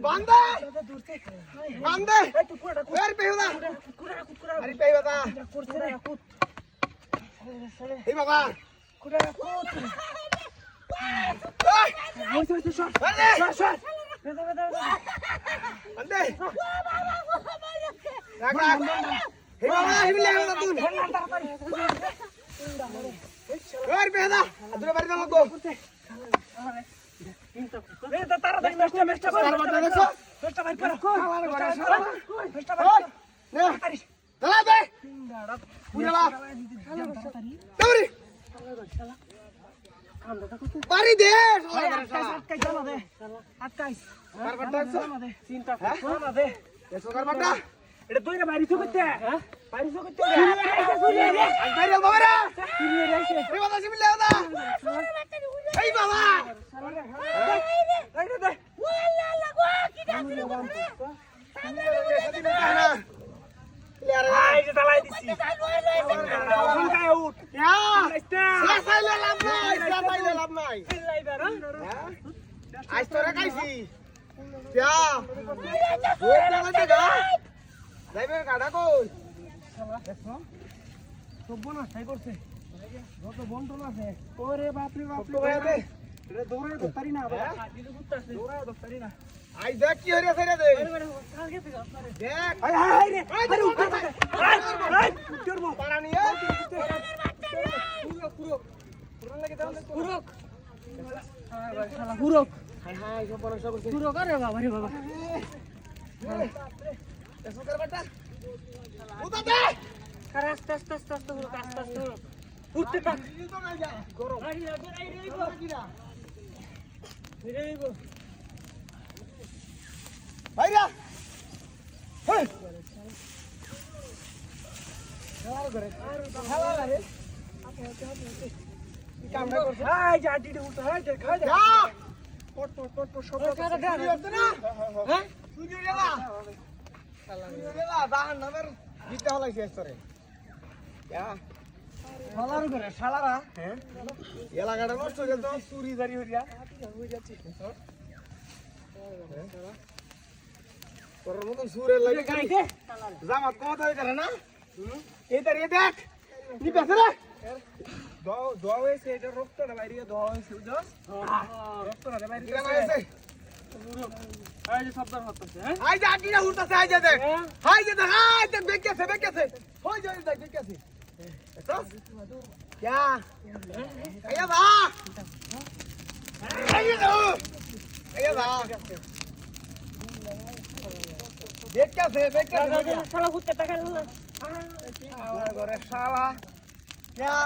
বান্দে বান্দে এর পেহুদা আরে পেহুদা এই বাবা কুড়া কুত ওই শট শট বান্দে রাখ রাখ হে বাবা হিমলে না তুই এর পেহুদা আদরে বাড়ি দাও গো তাড়াতাড়ি মেস্টা মেস্টা কর দেখো মেস্টা বাইর করো মেস্টা বাইর নে দাঁড়া দে পুরালা দৌড়ি বাড়ি দে আটকাই জানা দে আটকাই কারবারটা জানা দে চিন্তা জানা দে এসো কারবারটা এটা তুই না বাইরিছো করতে হ্যাঁ বাইরিছো করতে বাইরে বাবা রে এই বাবা সিমিলে দাও এই বাবা দে দে ওয়াল্লা লাগো কি ডাকছিস আই যে তালাই দিছি ফোন কায় উঠ ইয়া সাইলে লাভ নাই আজ তোরা খাইছি ইয়া ওই টাকা গা যাইবে গাড়া কই দেখো সব না তাই করছে যত বন্টন আছে ওরে বাপ রে দে রে দৌড়ে দত্তারি না বাবা দিলে গুত্তাছে দৌড়ে দত্তারি না আই দেখ কি হইরা ফেরে দে কালকে থেকে আপনারে দেখ আই হাই রে আরে উঠে আই উঠরবো পারা নিয়ে পুরো লাগে দাও পুরো হাই ভাই শালা পুরো হাই হাই সব বড় সব পুরো করে বাবা রে বাবা এসো কর বেটা উঠা দে আরে আস্তে পুরো আস্তে উঠতে থাক করো আরে রে গো ভাইরা হেই খেলা করে কি কাম না করছ আই জাটিতে উঠা হাই খা যা পট সব চুরি হচ্ছে না হ্যাঁ চুরি গেলা দান নামের দিতে হলাইছে এসরে ইয়া শালার করে শালারা হ্যাঁ এলাকাটা নষ্ট হয়ে গেল চুরি জারি হইয়া হয়ে যাচ্ছে তোর মতন সুরের লাগে গাইতে জামাত কথা করে না এই দাঁড়িয়ে দেখ নি পেছে রে দোয়া হয়েছে এটা রক্তটা বাইরে দোয়া হয়েছে বুঝছস রক্তটা বাইরে কি হয়েছে আই যে শব্দ হচ্ছে হ্যাঁ আই যে আটিরা উঠতাছে আই যে দেখ বেকেছে হই যায় দেখ বেকেছে এসস क्या আয়া বা আয়া বা देख क्या साला कुत्ते टका ना घरे साला क्या